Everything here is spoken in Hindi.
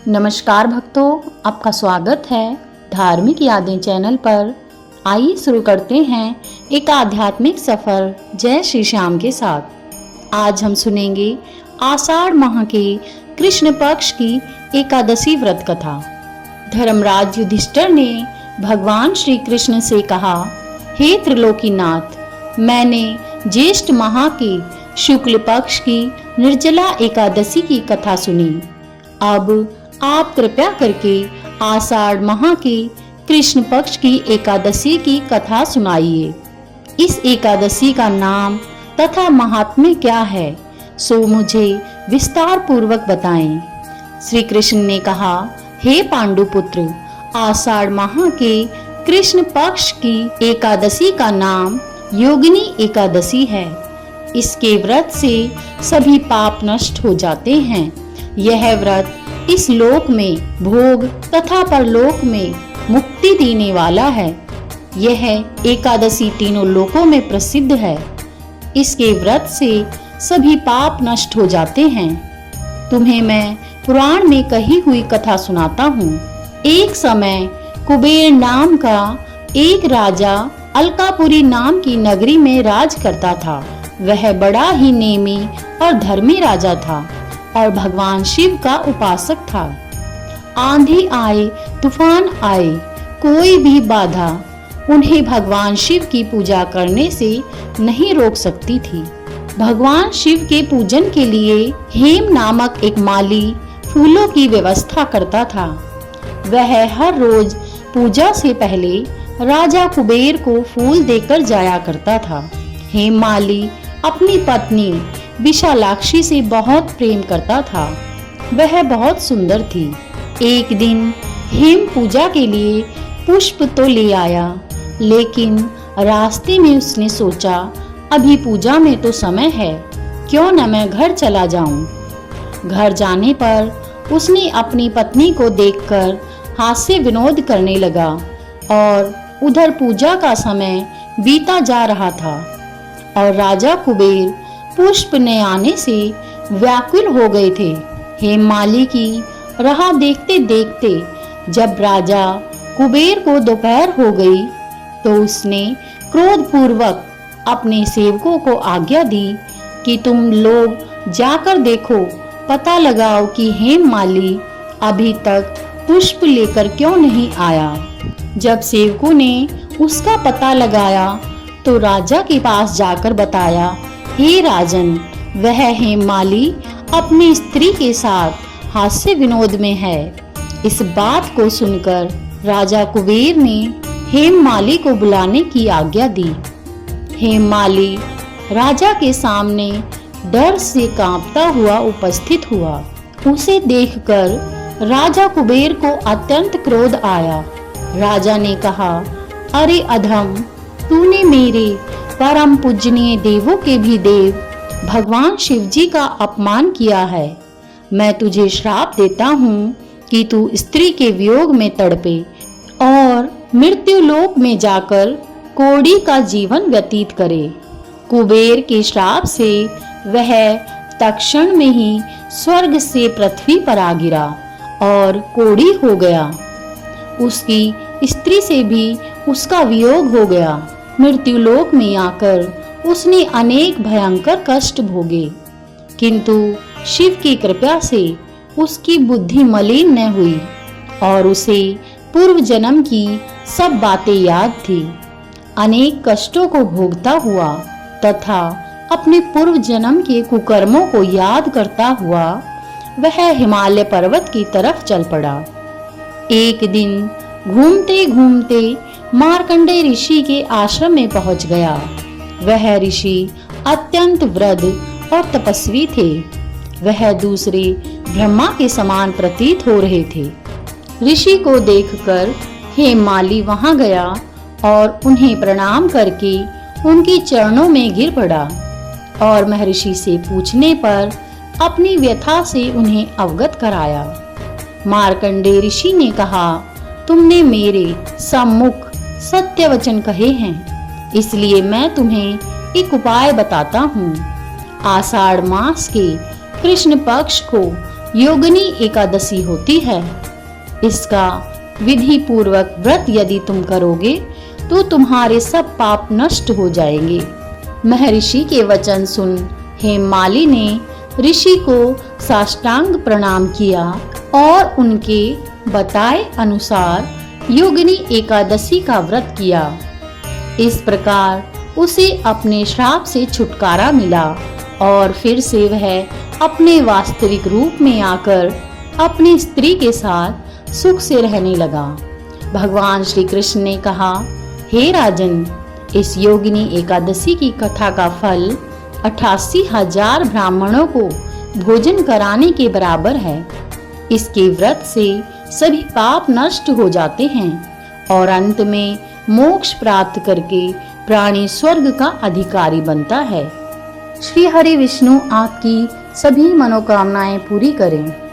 नमस्कार भक्तों, आपका स्वागत है धार्मिक यादें चैनल पर। आइए शुरू करते हैं एक आध्यात्मिक सफर जय श्री श्याम के साथ। आज हम सुनेंगे आषाढ़ माह के कृष्ण पक्ष की एकादशी व्रत कथा। धर्मराज युधिष्ठिर ने भगवान श्री कृष्ण से कहा, हे त्रिलोकीनाथ, मैंने ज्येष्ठ माह के शुक्ल पक्ष की निर्जला एकादशी की कथा सुनी। अब आप कृपया करके आषाढ़ माह के कृष्ण पक्ष की एकादशी की कथा सुनाइए। इस एकादशी का नाम तथा महात्म्य क्या है, सो मुझे विस्तार पूर्वक बताएं। श्री कृष्ण ने कहा, हे पांडुपुत्र, आषाढ़ माह के कृष्ण पक्ष की एकादशी का नाम योगिनी एकादशी है। इसके व्रत से सभी पाप नष्ट हो जाते हैं। यह व्रत इस लोक में भोग तथा परलोक में मुक्ति देने वाला है। यह एकादशी तीनों लोकों में प्रसिद्ध है। इसके व्रत से सभी पाप नष्ट हो जाते हैं। तुम्हें मैं पुराण में कही हुई कथा सुनाता हूँ। एक समय कुबेर नाम का एक राजा अलकापुरी नाम की नगरी में राज करता था। वह बड़ा ही नेमी और धर्मी राजा था और भगवान शिव का उपासक था। आंधी आए, तूफान आए, कोई भी बाधा उन्हें भगवान शिव की पूजा करने से नहीं रोक सकती थी। भगवान शिव के पूजन के लिए हेम नामक एक माली फूलों की व्यवस्था करता था। वह हर रोज पूजा से पहले राजा कुबेर को फूल देकर जाया करता था। हेम माली अपनी पत्नी विशालाक्षी से बहुत प्रेम करता था। वह बहुत सुंदर थी। एक दिन हेम पूजा के लिए पुष्प तो ले आया, लेकिन रास्ते में उसने सोचा, अभी पूजा में तो समय है, क्यों न मैं घर चला जाऊं। घर जाने पर उसने अपनी पत्नी को देखकर हास्य विनोद करने लगा और उधर पूजा का समय बीता जा रहा था और राजा कुबेर पुष्प न आने से व्याकुल हो गए थे। हेममाली की राह देखते देखते जब राजा कुबेर को दोपहर हो गई तो उसने क्रोधपूर्वक अपने सेवकों को आज्ञा दी कि तुम लोग जाकर देखो, पता लगाओ कि हेममाली अभी तक पुष्प लेकर क्यों नहीं आया। जब सेवकों ने उसका पता लगाया तो राजा के पास जाकर बताया, हे राजन, वह हेममाली अपनी स्त्री के साथ हास्य विनोद में है। इस बात को सुनकर राजा कुबेर ने हेममाली को बुलाने की आज्ञा दी। हेममाली राजा के सामने डर से कांपता हुआ उपस्थित हुआ। उसे देखकर राजा कुबेर को अत्यंत क्रोध आया। राजा ने कहा, अरे अधम, तूने मेरे परम पूजनीय देवों के भी देव भगवान शिव जी का अपमान किया है। मैं तुझे श्राप देता हूँ कि तू स्त्री के वियोग में तड़पे और मृत्यु लोक में जाकर कोड़ी का जीवन व्यतीत करे। कुबेर के श्राप से वह तत्क्षण में ही स्वर्ग से पृथ्वी पर आ गिरा और कोड़ी हो गया। उसकी स्त्री से भी उसका वियोग हो गया। मृत्यु लोक में आकर उसने अनेक भयंकर कष्ट भोगे, किंतु शिव की कृपा से उसकी बुद्धि मलिन न हुई और उसे पूर्व जन्म की सब बातें याद थी। अनेक कष्टों को भोगता हुआ तथा अपने पूर्व जन्म के कुकर्मों को याद करता हुआ वह हिमालय पर्वत की तरफ चल पड़ा। एक दिन घूमते घूमते मार्कंडेय ऋषि के आश्रम में पहुंच गया। वह ऋषि अत्यंत वृद्ध और तपस्वी थे। वह दूसरे ब्रह्मा के समान प्रतीत हो रहे थे। ऋषि को देखकर हेममाली वहां गया और उन्हें प्रणाम करके उनके चरणों में गिर पड़ा और महर्षि से पूछने पर अपनी व्यथा से उन्हें अवगत कराया। मार्कंडेय ऋषि ने कहा, तुमने मेरे सम्मुख सत्य वचन कहे हैं, इसलिए मैं तुम्हें एक उपाय बताता हूँ। आषाढ़ मास के कृष्ण पक्ष को योगिनी एकादशी होती है। इसका विधि पूर्वक व्रत यदि तुम करोगे तो तुम्हारे सब पाप नष्ट हो जाएंगे। महर्षि के वचन सुन हेममाली ने ऋषि को साष्टांग प्रणाम किया और उनके बताए अनुसार योगिनी एकादशी का व्रत किया। इस प्रकार उसे अपने श्राप से छुटकारा मिला और फिर से वह अपने वास्तविक रूप में आकर अपनी स्त्री के साथ सुख से रहने लगा। भगवान श्री कृष्ण ने कहा, हे राजन, इस योगिनी एकादशी की कथा का फल 88,000 ब्राह्मणों को भोजन कराने के बराबर है। इसके व्रत से सभी पाप नष्ट हो जाते हैं और अंत में मोक्ष प्राप्त करके प्राणी स्वर्ग का अधिकारी बनता है। श्री हरि विष्णु आपकी सभी मनोकामनाएं पूरी करें।